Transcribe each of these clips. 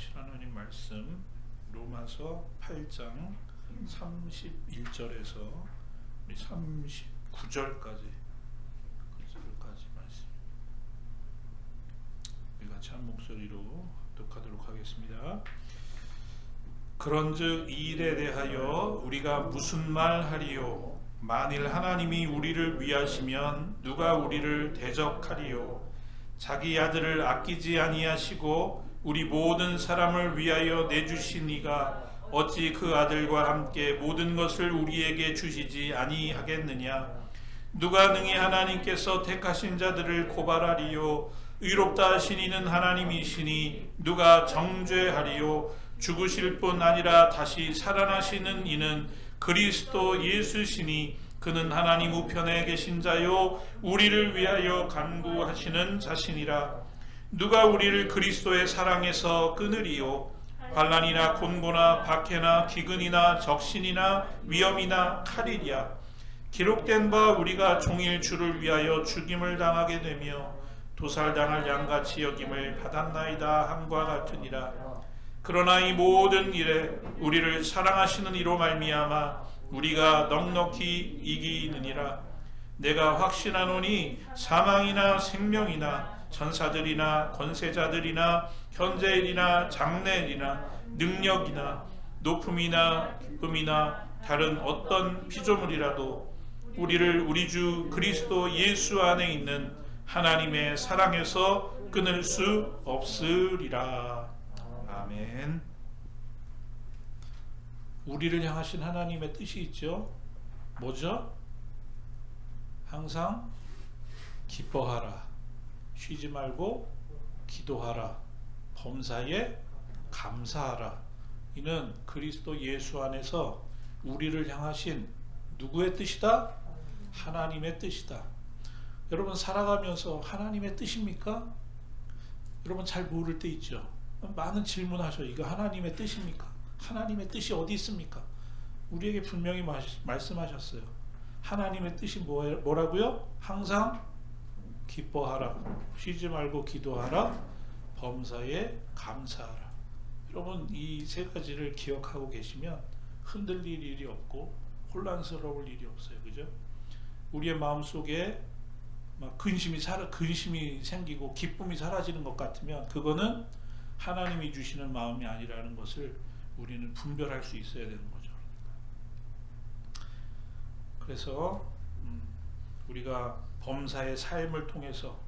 하신 하나님 말씀 로마서 8장 31절에서 39절까지 말씀 우리 같이 한 목소리로 독하도록 하겠습니다. 그런즉 이 일에 대하여 우리가 무슨 말 하리요? 만일 하나님이 우리를 위하시면 누가 우리를 대적하리요? 자기 아들을 아끼지 아니하시고 우리 모든 사람을 위하여 내주신 이가 어찌 그 아들과 함께 모든 것을 우리에게 주시지 아니하겠느냐? 누가 능히 하나님께서 택하신 자들을 고발하리요? 의롭다 하신 이는 하나님이시니 누가 정죄하리요? 죽으실 뿐 아니라 다시 살아나시는 이는 그리스도 예수시니 그는 하나님 우편에 계신 자요 우리를 위하여 간구하시는 자신이라. 누가 우리를 그리스도의 사랑에서 끊으리요? 환난이나 곤고나 박해나 기근이나 적신이나 위험이나 칼이랴. 기록된 바 우리가 종일 주를 위하여 죽임을 당하게 되며 도살당할 양같이 여김을 받았나이다 함과 같으니라. 그러나 이 모든 일에 우리를 사랑하시는 이로 말미암아 우리가 넉넉히 이기느니라. 내가 확신하노니 사망이나 생명이나 천사들이나 권세자들이나 현재일이나 장래일이나 능력이나 높음이나 기쁨이나 다른 어떤 피조물이라도 우리를 우리 주 그리스도 예수 안에 있는 하나님의 사랑에서 끊을 수 없으리라. 아멘. 우리를 향하신 하나님의 뜻이 있죠. 뭐죠? 항상 기뻐하라, 쉬지 말고 기도하라, 범사에 감사하라. 이는 그리스도 예수 안에서 우리를 향하신 누구의 뜻이다? 하나님의 뜻이다. 여러분 살아가면서 하나님의 뜻입니까? 여러분 잘 모를 때 있죠. 많은 질문하셔. 이거 하나님의 뜻입니까? 하나님의 뜻이 어디 있습니까? 우리에게 분명히 말씀하셨어요. 하나님의 뜻이 뭐라고요? 항상 기뻐하라, 쉬지 말고 기도하라, 범사에 감사하라. 여러분 이 세 가지를 기억하고 계시면 흔들릴 일이 없고 혼란스러울 일이 없어요. 그죠? 우리의 마음속에 막 근심이 생기고 기쁨이 사라지는 것 같으면 그거는 하나님이 주시는 마음이 아니라는 것을 우리는 분별할 수 있어야 되는 거죠. 그래서 우리가 범사의 삶을 통해서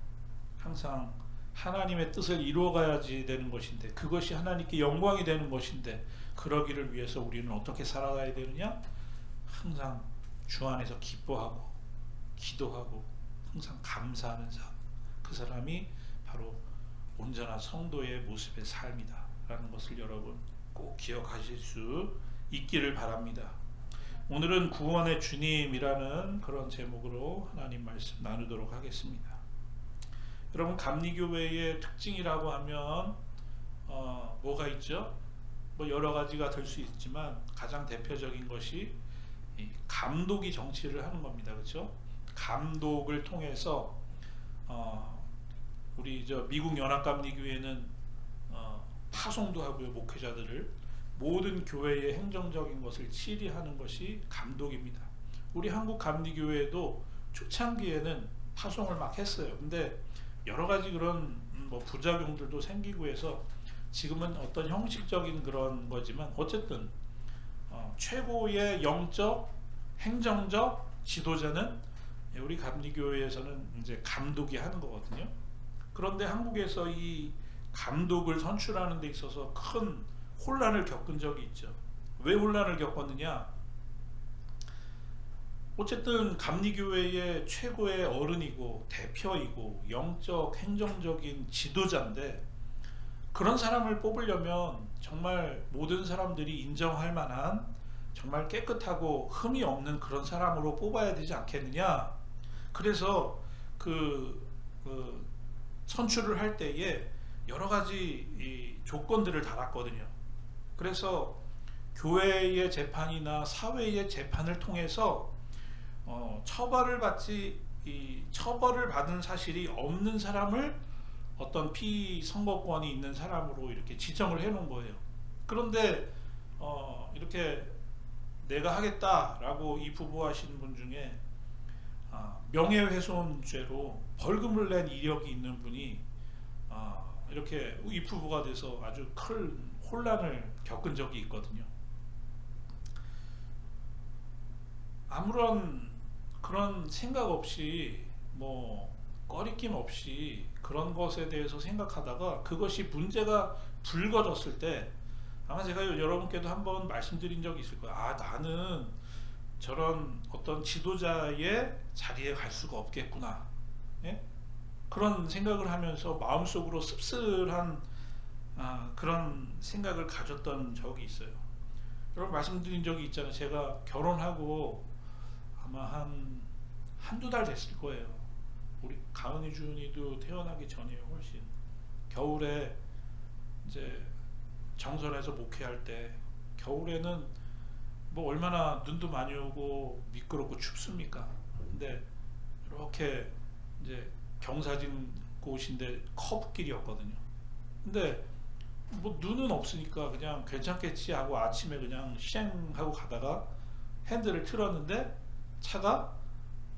항상 하나님의 뜻을 이루어가야지 되는 것인데, 그것이 하나님께 영광이 되는 것인데, 그러기를 위해서 우리는 어떻게 살아가야 되느냐? 항상 주 안에서 기뻐하고 기도하고 항상 감사하는 삶, 그 사람이 바로 온전한 성도의 모습의 삶이다 라는 것을 여러분 꼭 기억하실 수 있기를 바랍니다. 오늘은 구원의 주님이라는 그런 제목으로 하나님 말씀 나누도록 하겠습니다. 여러분 감리교회의 특징이라고 하면 뭐가 있죠? 뭐 여러 가지가 될 수 있지만 가장 대표적인 것이 이 감독이 정치를 하는 겁니다. 그렇죠? 감독을 통해서 우리 미국 연합감리교회는 파송도 하고요. 목회자들을 모든 교회의 행정적인 것을 치리하는 것이 감독입니다. 우리 한국 감리교회도 초창기에는 파송을 막 했어요. 근데 여러 가지 그런 부작용들도 생기고 해서 지금은 어떤 형식적인 그런 거지만 어쨌든 최고의 영적, 행정적 지도자는 우리 감리교회에서는 이제 감독이 하는 거거든요. 그런데 한국에서 이 감독을 선출하는 데 있어서 큰 혼란을 겪은 적이 있죠. 왜 혼란을 겪었느냐? 어쨌든 감리교회의 최고의 어른이고 대표이고 영적 행정적인 지도자인데, 그런 사람을 뽑으려면 정말 모든 사람들이 인정할 만한 정말 깨끗하고 흠이 없는 그런 사람으로 뽑아야 되지 않겠느냐. 그래서 선출을 할 때에 여러 가지 이 조건들을 달았거든요. 그래서 교회의 재판이나 사회의 재판을 통해서 처벌을 받은 사실이 없는 사람을 어떤 피선거권이 있는 사람으로 이렇게 지정을 해 놓은 거예요. 그런데 이렇게 내가 하겠다라고 이 부부하신 분 중에 명예훼손죄로 벌금을 낸 이력이 있는 분이 이렇게 이 부부가 돼서 아주 큰 혼란을 겪은 적이 있거든요. 아무런 그런 생각 없이 뭐 꺼리낌 없이 그런 것에 대해서 생각하다가 그것이 문제가 불거졌을 때 아마 제가 여러분께도 한번 말씀드린 적이 있을 거예요. 나는 저런 어떤 지도자의 자리에 갈 수가 없겠구나. 예? 그런 생각을 하면서 마음속으로 씁쓸한 그런 생각을 가졌던 적이 있어요. 여러분 말씀드린 적이 있잖아요. 제가 결혼하고 아마 한두 달 됐을 거예요. 우리 가은이 준이도 태어나기 전이에요. 훨씬 겨울에 이제 정선에서 목회할 때 겨울에는 뭐 얼마나 눈도 많이 오고 미끄럽고 춥습니까? 근데 이렇게 이제 경사진 곳인데 커브길이었거든요. 근데 뭐 눈은 없으니까 그냥 괜찮겠지 하고 아침에 그냥 쉥 하고 가다가 핸들을 틀었는데 차가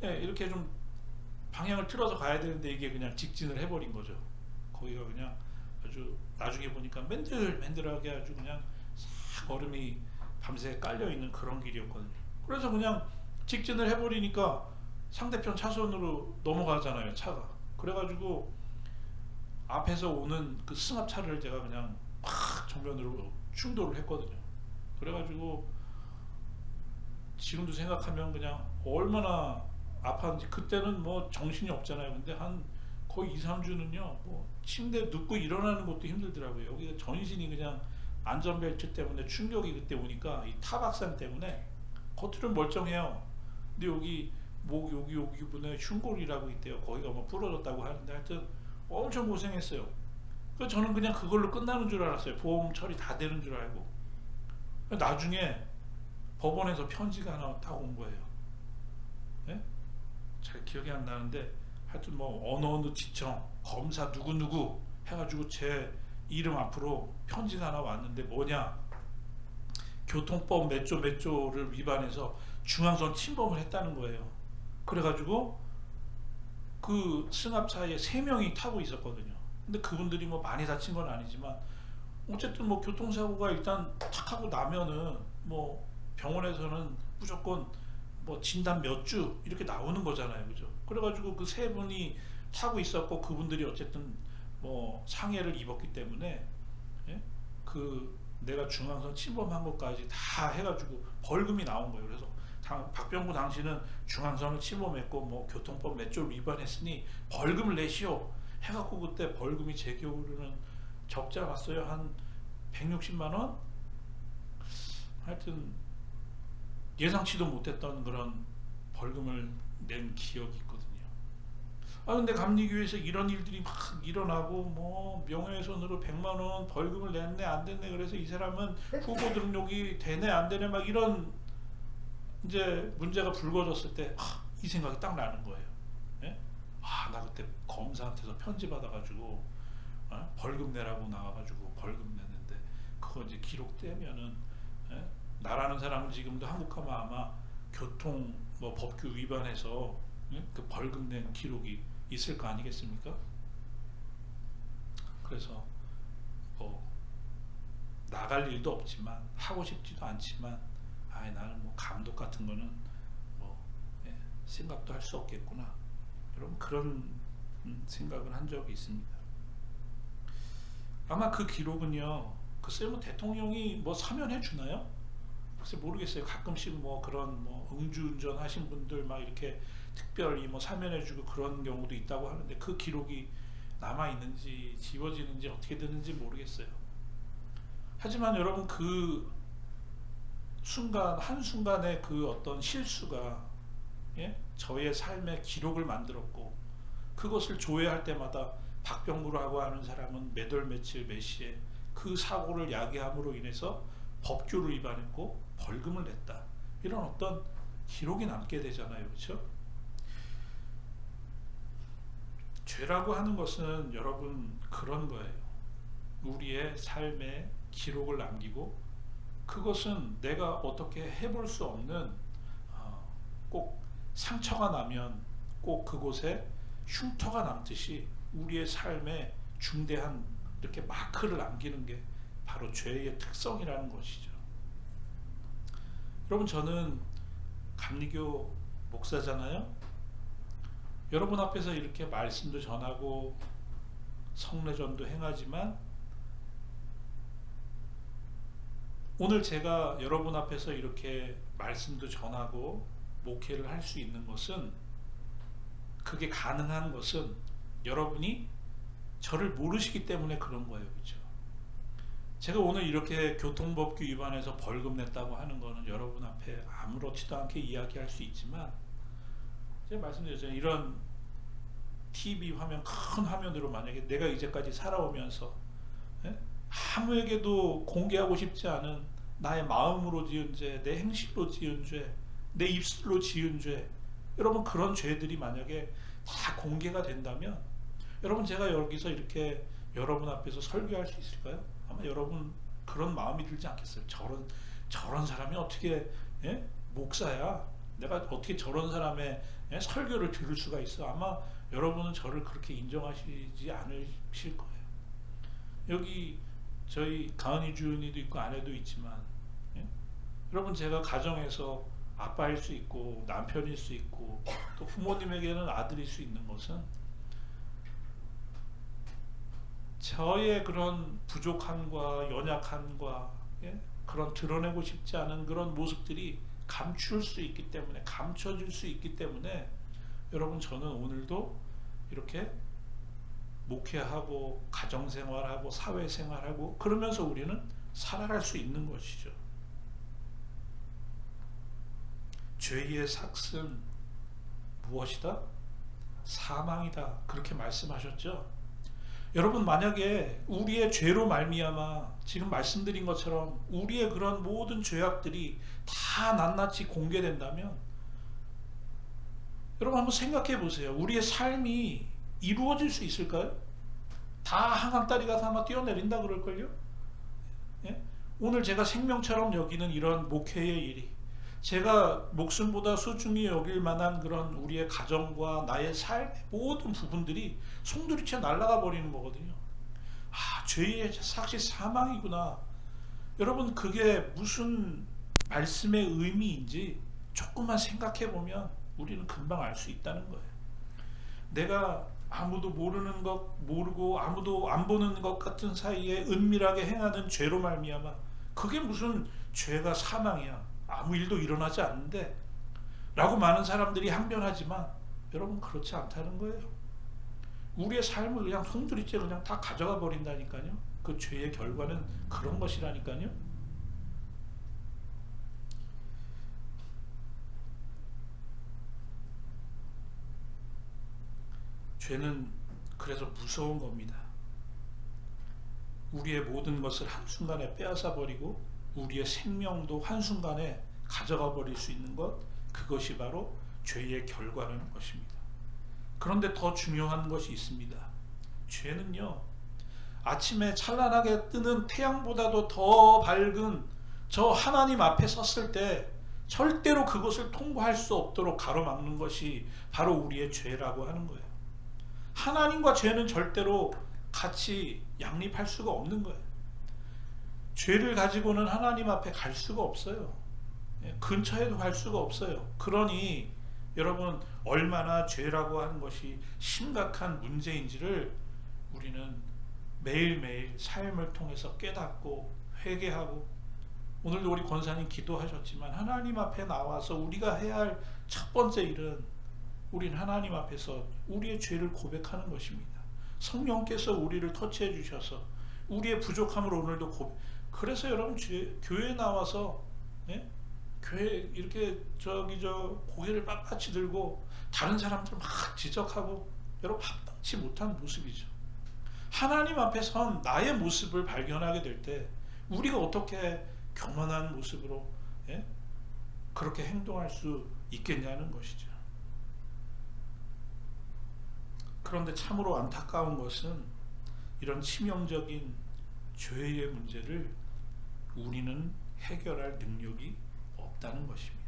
이렇게 좀 방향을 틀어서 가야 되는데 이게 그냥 직진을 해버린 거죠. 거기가 그냥 아주 나중에 보니까 맨들맨들하게 아주 그냥 싹 얼음이 밤새 깔려있는 그런 길이었거든요. 그래서 그냥 직진을 해버리니까 상대편 차선으로 넘어가잖아요, 차가. 그래가지고 앞에서 오는 그 승합차를 제가 그냥 팍 정면으로 충돌을 했거든요. 그래가지고 지금도 생각하면 그냥 얼마나 아팠는지. 그때는 뭐 정신이 없잖아요. 근데 한 거의 2, 3주는요 뭐 침대에 눕고 일어나는 것도 힘들더라고요. 여기가 전신이 그냥 안전벨트 때문에 충격이 그때 오니까 이 타박상 때문에 겉으로는 멀쩡해요. 근데 여기 목 여기 부분에 흉골이라고 있대요. 거기가 뭐 부러졌다고 하는데 하여튼 엄청 고생했어요. 그래서 저는 그냥 그걸로 끝나는 줄 알았어요. 보험 처리 다 되는 줄 알고. 나중에 법원에서 편지가 하나 딱 온 거예요. 예? 잘 기억이 안 나는데 하여튼 뭐 어느 지청 검사 누구누구 해가지고 제 이름 앞으로 편지가 하나 왔는데 뭐냐, 교통법 몇 조를 위반해서 중앙선 침범을 했다는 거예요. 그래가지고 그 승합차에 3명이 타고 있었거든요. 근데 그분들이 뭐 많이 다친 건 아니지만 어쨌든 뭐 교통사고가 일단 탁 하고 나면은 뭐 병원에서는 무조건 뭐 진단 몇 주 이렇게 나오는 거잖아요, 그죠? 그래가지고 그 3분이 타고 있었고 그분들이 어쨌든 뭐 상해를 입었기 때문에 그 내가 중앙선 침범한 것까지 다 해가지고 벌금이 나온 거예요. 그래서 박병구 당시는 중앙선을 침범했고 뭐 교통법 몇 조를 위반했으니 벌금을 내시오 해갖고 그때 벌금이 제 기억으로는 적지 않았어요. 한 160만 원? 하여튼 예상치도 못했던 그런 벌금을 낸 기억이 있거든요. 근데 감리교회에서 이런 일들이 막 일어나고 뭐 명예훼손으로 100만 원 벌금을 냈네 안 됐네, 그래서 이 사람은 후보 등록이 되네 안 되네 막 이런 이제 문제가 불거졌을 때 이 생각이 딱 나는 거예요. 예? 나 그때 검사한테서 편지 받아가지고 벌금 내라고 나와가지고 벌금 냈는데 그거 이제 기록되면은 나라는 사람은 지금도 한국 가면 아마 교통 뭐 법규 위반해서 그 벌금 낸 기록이 있을 거 아니겠습니까? 그래서 뭐 나갈 일도 없지만 하고 싶지도 않지만 나는 뭐 감독 같은 거는 뭐 생각도 할 수 없겠구나, 여러분 그런 생각을 한 적이 있습니다. 아마 그 기록은요 글쎄 뭐 대통령이 뭐 사면해 주나요? 글쎄 모르겠어요. 가끔씩 뭐 그런 뭐 음주운전 하신 분들 막 이렇게 특별히 뭐 사면해주고 그런 경우도 있다고 하는데 그 기록이 남아 있는지 지워지는지 어떻게 되는지 모르겠어요. 하지만 여러분 그 순간 한순간의 그 어떤 실수가 저의 삶의 기록을 만들었고 그것을 조회할 때마다 박병구라고 하는 사람은 몇 월 며칠 몇 시에 그 사고를 야기함으로 인해서 법규를 위반했고 벌금을 냈다, 이런 어떤 기록이 남게 되잖아요, 그렇죠? 죄라고 하는 것은 여러분 그런 거예요. 우리의 삶에 기록을 남기고 그것은 내가 어떻게 해볼 수 없는 꼭 상처가 나면 꼭 그곳에 흉터가 남듯이 우리의 삶에 중대한 이렇게 마크를 남기는 게 바로 죄의 특성이라는 것이죠. 여러분 저는 감리교 목사잖아요. 여러분 앞에서 이렇게 말씀도 전하고 성례전도 행하지만 오늘 제가 여러분 앞에서 이렇게 말씀도 전하고 목회를 할 수 있는 것은 그게 가능한 것은 여러분이 저를 모르시기 때문에 그런 거예요. 그렇죠? 제가 오늘 이렇게 교통법규 위반해서 벌금 냈다고 하는 거는 여러분 앞에 아무렇지도 않게 이야기할 수 있지만 제가 말씀드렸잖아요. 이런 TV 화면, 큰 화면으로 만약에 내가 이제까지 살아오면서 아무에게도 공개하고 싶지 않은 나의 마음으로 지은 죄, 내 행실로 지은 죄, 내 입술로 지은 죄, 여러분 그런 죄들이 만약에 다 공개가 된다면 여러분 제가 여기서 이렇게 여러분 앞에서 설교할 수 있을까요? 아마 여러분 그런 마음이 들지 않겠어요? 저런 사람이 어떻게 목사야? 내가 어떻게 저런 사람의 설교를 들을 수가 있어? 아마 여러분은 저를 그렇게 인정하시지 않으실 거예요. 여기 저희 가은이 주은이도 있고 아내도 있지만 여러분 제가 가정에서 아빠일 수 있고 남편일 수 있고 또 부모님에게는 아들일 수 있는 것은 저의 그런 부족함과 연약함과 그런 드러내고 싶지 않은 그런 모습들이 감출 수 있기 때문에 감춰질 수 있기 때문에 여러분 저는 오늘도 이렇게 목회하고 가정생활하고 사회생활하고 그러면서 우리는 살아갈 수 있는 것이죠. 죄의 삭은 무엇이다? 사망이다. 그렇게 말씀하셨죠. 여러분 만약에 우리의 죄로 말미암아 지금 말씀드린 것처럼 우리의 그런 모든 죄악들이 다 낱낱이 공개된다면 여러분 한번 생각해 보세요. 우리의 삶이 이루어질 수 있을까요? 다 한강다리 가서 아마 뛰어내린다 그럴걸요? 예? 오늘 제가 생명처럼 여기는 이런 목회의 일이 제가 목숨보다 소중히 여길 만한 그런 우리의 가정과 나의 삶의 모든 부분들이 송두리째 날아가 버리는 거거든요. 아, 죄의 삭이 사망이구나. 여러분 그게 무슨 말씀의 의미인지 조금만 생각해 보면 우리는 금방 알 수 있다는 거예요. 내가 아무도 모르는 것 모르고 아무도 안 보는 것 같은 사이에 은밀하게 행하는 죄로 말미암아 그게 무슨 죄가 사망이야. 아무 일도 일어나지 않는데 라고 많은 사람들이 항변하지만 여러분 그렇지 않다는 거예요. 우리의 삶을 그냥 송두리째 그냥 다 가져가 버린다니까요. 그 죄의 결과는 그런 것이라니까요. 죄는 그래서 무서운 겁니다. 우리의 모든 것을 한순간에 빼앗아 버리고 우리의 생명도 한순간에 가져가 버릴 수 있는 것, 그것이 바로 죄의 결과라는 것입니다. 그런데 더 중요한 것이 있습니다. 죄는요, 아침에 찬란하게 뜨는 태양보다도 더 밝은 저 하나님 앞에 섰을 때 절대로 그것을 통과할 수 없도록 가로막는 것이 바로 우리의 죄라고 하는 거예요. 하나님과 죄는 절대로 같이 양립할 수가 없는 거예요. 죄를 가지고는 하나님 앞에 갈 수가 없어요. 근처에도 갈 수가 없어요. 그러니 여러분 얼마나 죄라고 하는 것이 심각한 문제인지를 우리는 매일매일 삶을 통해서 깨닫고 회개하고, 오늘도 우리 권사님 기도하셨지만 하나님 앞에 나와서 우리가 해야 할 첫 번째 일은 우린 하나님 앞에서 우리의 죄를 고백하는 것입니다. 성령께서 우리를 터치해 주셔서 우리의 부족함을 오늘도 그래서 여러분 교회에 나와서 교회 이렇게 고개를 빳빳이 들고 다른 사람들 막 지적하고 여러분 합당치 못한 모습이죠. 하나님 앞에 선 나의 모습을 발견하게 될 때 우리가 어떻게 교만한 모습으로 그렇게 행동할 수 있겠냐는 것이죠. 그런데 참으로 안타까운 것은 이런 치명적인 죄의 문제를 우리는 해결할 능력이 없다는 것입니다.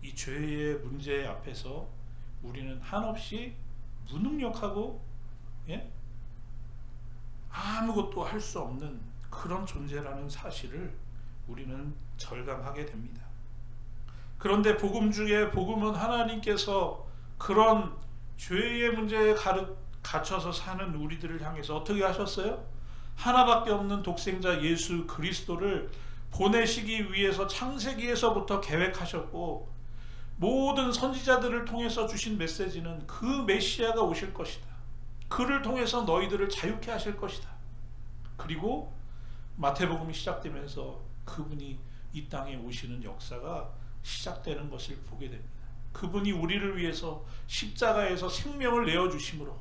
이 죄의 문제 앞에서 우리는 한없이 무능력하고 아무것도 할 수 없는 그런 존재라는 사실을 우리는 절감하게 됩니다. 그런데 복음 중에 복음은 하나님께서 그런 죄의 문제에 갇혀서 사는 우리들을 향해서 어떻게 하셨어요? 하나밖에 없는 독생자 예수 그리스도를 보내시기 위해서 창세기에서부터 계획하셨고, 모든 선지자들을 통해서 주신 메시지는 그 메시아가 오실 것이다. 그를 통해서 너희들을 자유케 하실 것이다. 그리고 마태복음이 시작되면서 그분이 이 땅에 오시는 역사가 시작되는 것을 보게 됩니다. 그분이 우리를 위해서 십자가에서 생명을 내어주심으로,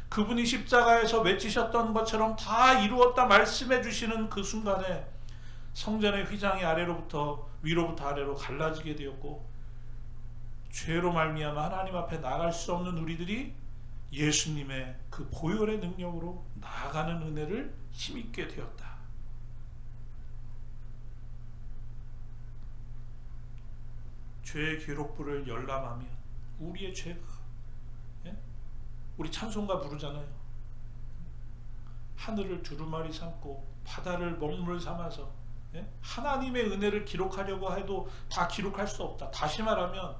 그분이 십자가에서 외치셨던 것처럼 다 이루었다 말씀해 주시는 그 순간에 성전의 휘장이 위로부터 아래로 갈라지게 되었고, 죄로 말미암아 하나님 앞에 나갈 수 없는 우리들이 예수님의 그 보혈의 능력으로 나아가는 은혜를 힘입게 되었다. 죄의 기록부를 열람하면 우리의 죄가, 우리 찬송가 부르잖아요. 하늘을 두루마리 삼고 바다를 먹물 삼아서 하나님의 은혜를 기록하려고 해도 다 기록할 수 없다. 다시 말하면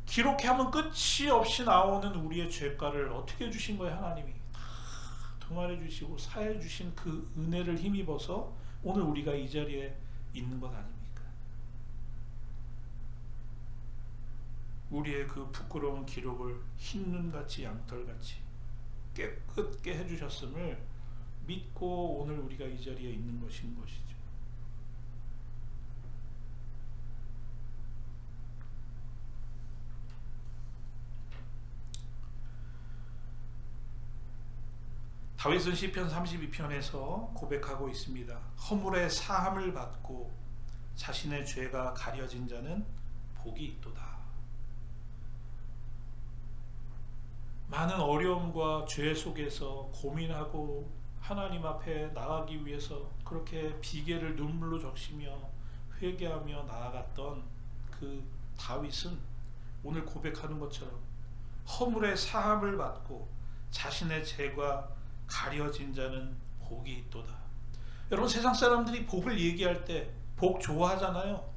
기록하면 끝이 없이 나오는 우리의 죄가를 어떻게 해주신 거예요? 하나님이 다 동원해 주시고 사해 주신 그 은혜를 힘입어서 오늘 우리가 이 자리에 있는 것 아닙니까? 우리의 그 부끄러운 기록을 흰눈같이 양털같이 깨끗게 해주셨음을 믿고 오늘 우리가 이 자리에 있는 것인 것이죠. 다윗은 시편 32편에서 고백하고 있습니다. 허물의 사함을 받고 자신의 죄가 가려진 자는 복이 있도다. 많은 어려움과 죄 속에서 고민하고 하나님 앞에 나가기 위해서 그렇게 비계를 눈물로 적시며 회개하며 나아갔던 그 다윗은 오늘 고백하는 것처럼 허물의 사함을 받고 자신의 죄가 가려진 자는 복이 있도다. 여러분, 세상 사람들이 복을 얘기할 때 복 좋아하잖아요.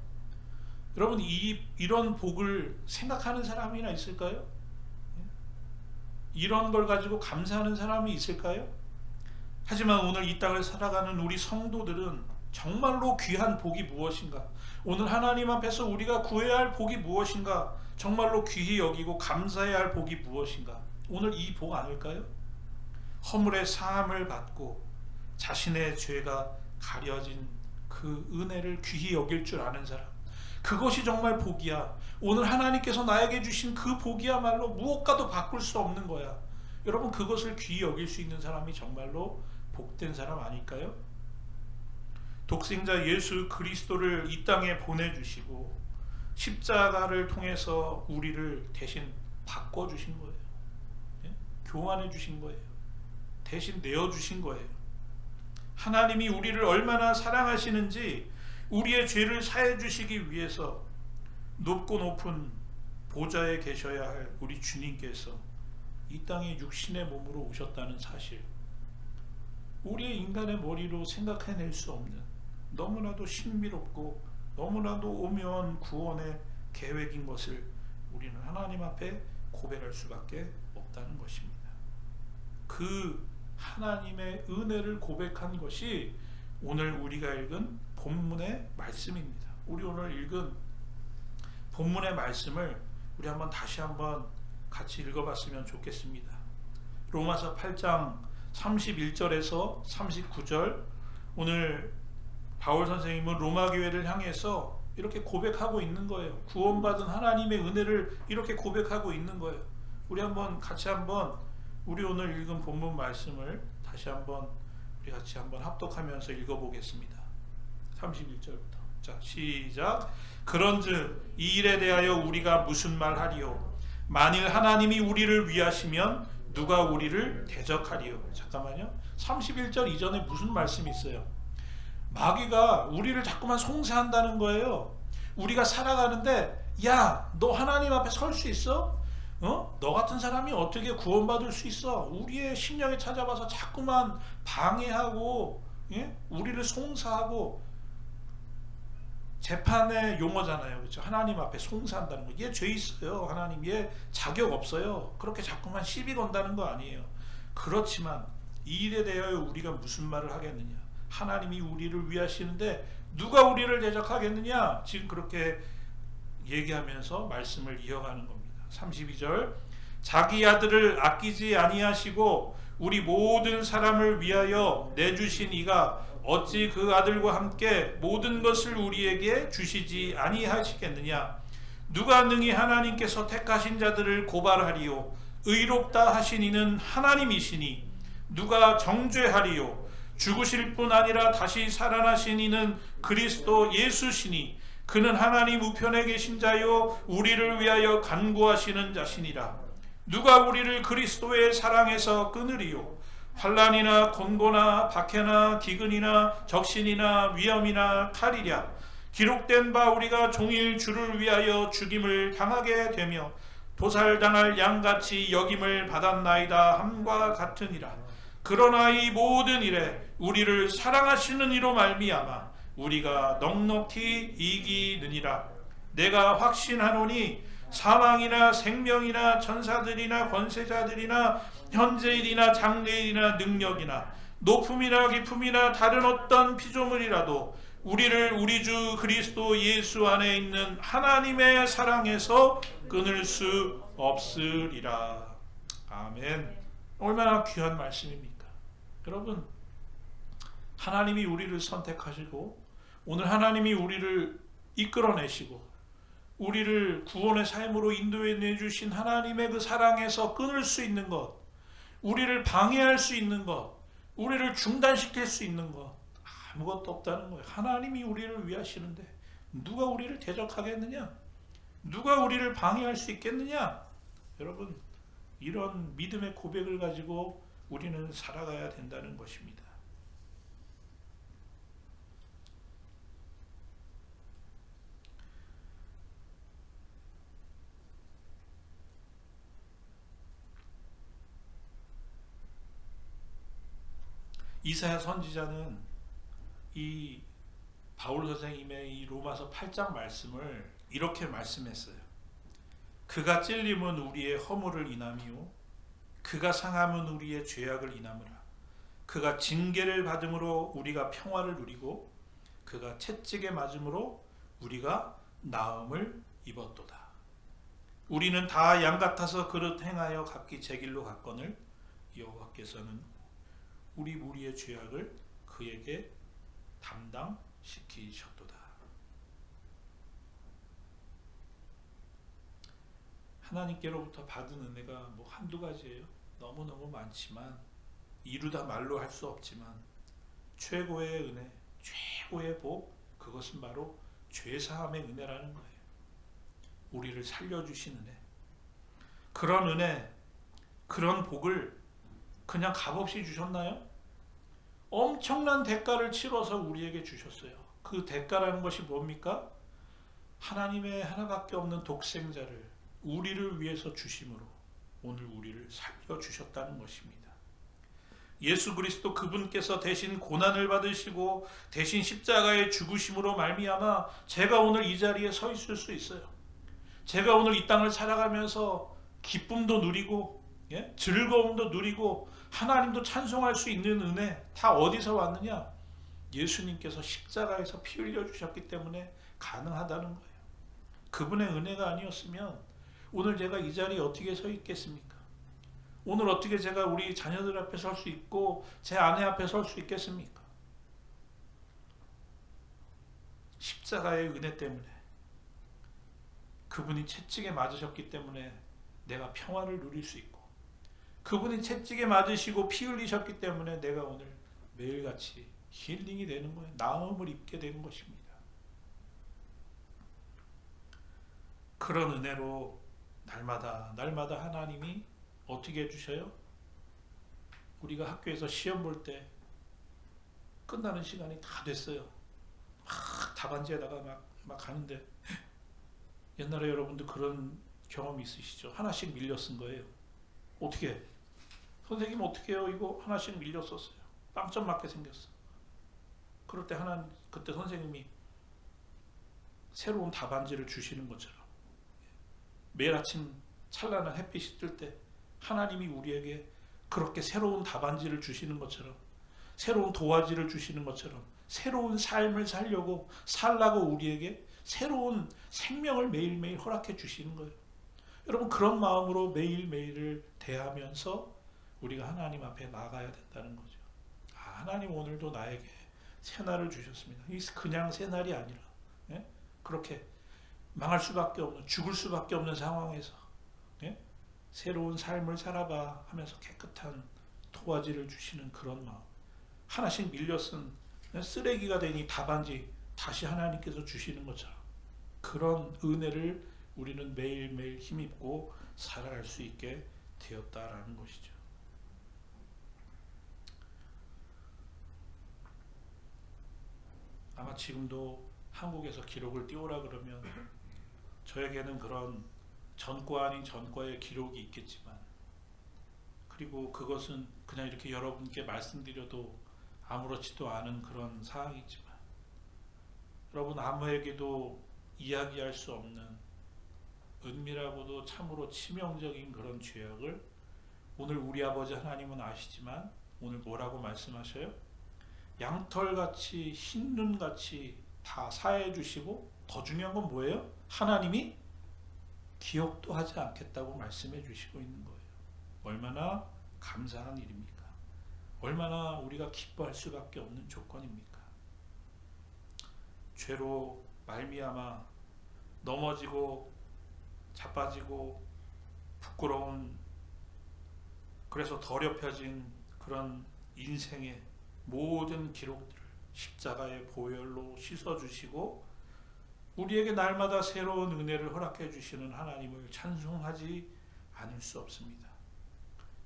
여러분, 이런 복을 생각하는 사람이나 있을까요? 이런 걸 가지고 감사하는 사람이 있을까요? 하지만 오늘 이 땅을 살아가는 우리 성도들은 정말로 귀한 복이 무엇인가? 오늘 하나님 앞에서 우리가 구해야 할 복이 무엇인가? 정말로 귀히 여기고 감사해야 할 복이 무엇인가? 오늘 이 복 아닐까요? 허물의 사함을 받고 자신의 죄가 가려진 그 은혜를 귀히 여길 줄 아는 사람, 그것이 정말 복이야. 오늘 하나님께서 나에게 주신 그 복이야말로 무엇과도 바꿀 수 없는 거야. 여러분, 그것을 귀히 여길 수 있는 사람이 정말로 복된 사람 아닐까요? 독생자 예수 그리스도를 이 땅에 보내주시고 십자가를 통해서 우리를 대신 바꿔주신 거예요. 교환해 주신 거예요. 대신 내어주신 거예요. 하나님이 우리를 얼마나 사랑하시는지 우리의 죄를 사해 주시기 위해서 높고 높은 보좌에 계셔야 할 우리 주님께서 이 땅에 육신의 몸으로 오셨다는 사실, 우리의 인간의 머리로 생각해낼 수 없는 너무나도 신비롭고 너무나도 오묘한 구원의 계획인 것을 우리는 하나님 앞에 고백할 수밖에 없다는 것입니다. 그 하나님의 은혜를 고백한 것이 오늘 우리가 읽은 본문의 말씀입니다. 우리 오늘 읽은 본문의 말씀을 우리 다시 한번 같이 읽어봤으면 좋겠습니다. 로마서 8장 31절에서 39절, 오늘 바울 선생님은 로마 교회를 향해서 이렇게 고백하고 있는 거예요. 구원받은 하나님의 은혜를 이렇게 고백하고 있는 거예요. 우리 같이 우리 오늘 읽은 본문 말씀을 다시 우리 같이 합독하면서 읽어보겠습니다. 31절부터. 자, 시작. 그런즉 이 일에 대하여 우리가 무슨 말 하리요? 만일 하나님이 우리를 위하시면 누가 우리를 대적하리요. 잠깐만요. 31절 이전에 무슨 말씀이 있어요? 마귀가 우리를 자꾸만 송사한다는 거예요. 우리가 살아가는데 야, 너 하나님 앞에 설 수 있어? 너 같은 사람이 어떻게 구원받을 수 있어? 우리의 심령에 찾아와서 자꾸만 방해하고, 예? 우리를 송사하고. 재판의 용어잖아요. 그렇죠? 하나님 앞에 송사한다는 거. 얘 죄 있어요. 하나님 얘 자격 없어요. 그렇게 자꾸만 시비 건다는 거 아니에요. 그렇지만 이 일에 대하여 우리가 무슨 말을 하겠느냐? 하나님이 우리를 위하시는데 누가 우리를 대적하겠느냐? 지금 그렇게 얘기하면서 말씀을 이어가는 겁니다. 32절 자기 아들을 아끼지 아니하시고 우리 모든 사람을 위하여 내주신 이가 어찌 그 아들과 함께 모든 것을 우리에게 주시지 아니하시겠느냐? 누가 능히 하나님께서 택하신 자들을 고발하리요? 의롭다 하신 이는 하나님이시니 누가 정죄하리요? 죽으실 뿐 아니라 다시 살아나신 이는 그리스도 예수시니 그는 하나님 우편에 계신 자요 우리를 위하여 간구하시는 자시니라. 누가 우리를 그리스도의 사랑에서 끊으리요? 환난이나 곤고나 박해나 기근이나 적신이나 위험이나 칼이랴. 기록된 바 우리가 종일 주를 위하여 죽임을 당하게 되며 도살당할 양같이 여김을 받았나이다 함과 같으니라. 그러나 이 모든 일에 우리를 사랑하시는 이로 말미암아 우리가 넉넉히 이기느니라. 내가 확신하노니 사망이나 생명이나 천사들이나 권세자들이나 현재일이나 장래일이나 능력이나 높음이나 깊음이나 다른 어떤 피조물이라도 우리를 우리 주 그리스도 예수 안에 있는 하나님의 사랑에서 끊을 수 없으리라. 아멘. 얼마나 귀한 말씀입니까? 여러분, 하나님이 우리를 선택하시고 오늘 하나님이 우리를 이끌어내시고 우리를 구원의 삶으로 인도해 내주신 하나님의 그 사랑에서 끊을 수 있는 것, 우리를 방해할 수 있는 것, 우리를 중단시킬 수 있는 것 아무것도 없다는 거예요. 하나님이 우리를 위하시는데 누가 우리를 대적하겠느냐? 누가 우리를 방해할 수 있겠느냐? 여러분, 이런 믿음의 고백을 가지고 우리는 살아가야 된다는 것입니다. 이사야 선지자는 이 바울 선생님의 이 로마서 8장 말씀을 이렇게 말씀했어요. 그가 찔림은 우리의 허물을 인함이요 그가 상함은 우리의 죄악을 인함이라. 그가 징계를 받음으로 우리가 평화를 누리고 그가 채찍에 맞음으로 우리가 나음을 입었도다. 우리는 다 양 같아서 그릇 행하여 각기 제 길로 갔거늘 여호와께서는 우리 무리의 죄악을 그에게 담당시키셨도다. 하나님께로부터 받은 은혜가 뭐 한두 가지예요. 너무너무 많지만 이루다 말로 할 수 없지만 최고의 은혜, 최고의 복, 그것은 바로 죄사함의 은혜라는 거예요. 우리를 살려주신 은혜. 그런 은혜, 그런 복을 그냥 값없이 주셨나요? 엄청난 대가를 치러서 우리에게 주셨어요. 그 대가라는 것이 뭡니까? 하나님의 하나밖에 없는 독생자를 우리를 위해서 주심으로 오늘 우리를 살려주셨다는 것입니다. 예수 그리스도 그분께서 대신 고난을 받으시고 대신 십자가에 죽으심으로 말미암아 제가 오늘 이 자리에 서 있을 수 있어요. 제가 오늘 이 땅을 살아가면서 기쁨도 누리고 즐거움도 누리고 하나님도 찬송할 수 있는 은혜 다 어디서 왔느냐? 예수님께서 십자가에서 피 흘려 주셨기 때문에 가능하다는 거예요. 그분의 은혜가 아니었으면 오늘 제가 이 자리에 어떻게 서 있겠습니까? 오늘 어떻게 제가 우리 자녀들 앞에 설 수 있고 제 아내 앞에 설 수 있겠습니까? 십자가의 은혜 때문에 그분이 채찍에 맞으셨기 때문에 내가 평화를 누릴 수 있고 그분이 채찍에 맞으시고 피 흘리셨기 때문에 내가 오늘 매일같이 힐링이 되는 거예요. 나음을 입게 되는 것입니다. 그런 은혜로 날마다 하나님이 어떻게 해주셔요? 우리가 학교에서 시험 볼 때 끝나는 시간이 다 됐어요. 막 답안지에다가 막 가는데, 옛날에 여러분들 그런 경험이 있으시죠? 하나씩 밀려 쓴 거예요. 어떻게 해? 선생님 어떻게 해요? 이거 하나씩 밀려 썼어요. 빵점 맞게 생겼어. 그럴 때 그때 선생님이 새로운 답안지를 주시는 것처럼, 매일 아침 찬란한 햇빛이 뜰 때 하나님이 우리에게 그렇게 새로운 답안지를 주시는 것처럼, 새로운 도화지를 주시는 것처럼, 새로운 삶을 살라고 우리에게 새로운 생명을 매일매일 허락해 주시는 거예요. 여러분, 그런 마음으로 매일매일을 대하면서 우리가 하나님 앞에 나가야 된다는 거죠. 하나님 오늘도 나에게 새날을 주셨습니다. 이 그냥 새날이 아니라, 예? 그렇게 망할 수밖에 없는, 죽을 수밖에 없는 상황에서, 예? 새로운 삶을 살아봐 하면서 깨끗한 도화지를 주시는 그런 마음. 하나씩 밀려 쓴 쓰레기가 되니 답안지 다시 하나님께서 주시는 것처럼, 그런 은혜를 우리는 매일매일 힘입고 살아갈 수 있게 되었다라는 것이죠. 아마 지금도 한국에서 기록을 띄우라 그러면 저에게는 그런 전과 아닌 전과의 기록이 있겠지만, 그리고 그것은 그냥 이렇게 여러분께 말씀드려도 아무렇지도 않은 그런 사항이지만, 여러분 아무에게도 이야기할 수 없는 은밀하고도 참으로 치명적인 그런 죄악을 오늘 우리 아버지 하나님은 아시지만 오늘 뭐라고 말씀하셔요? 양털같이 흰 눈같이 다 사해 주시고, 더 중요한 건 뭐예요? 하나님이 기억도 하지 않겠다고 말씀해 주시고 있는 거예요. 얼마나 감사한 일입니까? 얼마나 우리가 기뻐할 수밖에 없는 조건입니까? 죄로 말미암아 넘어지고 자빠지고 부끄러운, 그래서 더럽혀진 그런 인생의 모든 기록들을 십자가의 보혈로 씻어주시고 우리에게 날마다 새로운 은혜를 허락해 주시는 하나님을 찬송하지 않을 수 없습니다.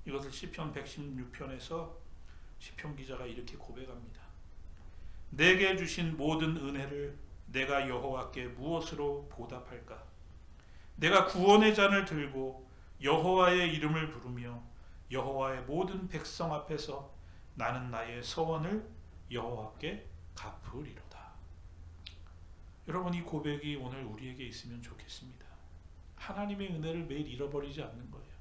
이것을 시편 116편에서 시편 기자가 이렇게 고백합니다. 내게 주신 모든 은혜를 내가 여호와께 무엇으로 보답할까? 내가 구원의 잔을 들고 여호와의 이름을 부르며 여호와의 모든 백성 앞에서 나는 나의 서원을 여호와께 갚으리로다. 여러분, 이 고백이 오늘 우리에게 있으면 좋겠습니다. 하나님의 은혜를 매일 잃어버리지 않는 거예요.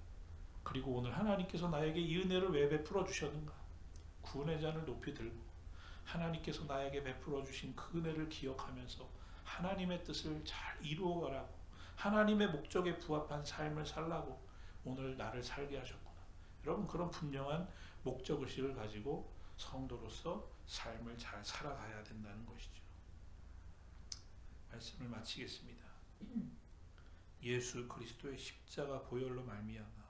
그리고 오늘 하나님께서 나에게 이 은혜를 왜 베풀어 주셨는가? 구원의 잔을 높이 들고 하나님께서 나에게 베풀어 주신 그 은혜를 기억하면서 하나님의 뜻을 잘 이루어가라고, 하나님의 목적에 부합한 삶을 살라고 오늘 나를 살게 하셨구나. 여러분, 그런 분명한 목적의식을 가지고 성도로서 삶을 잘 살아가야 된다는 것이죠. 말씀을 마치겠습니다. 예수 그리스도의 십자가 보혈로 말미암아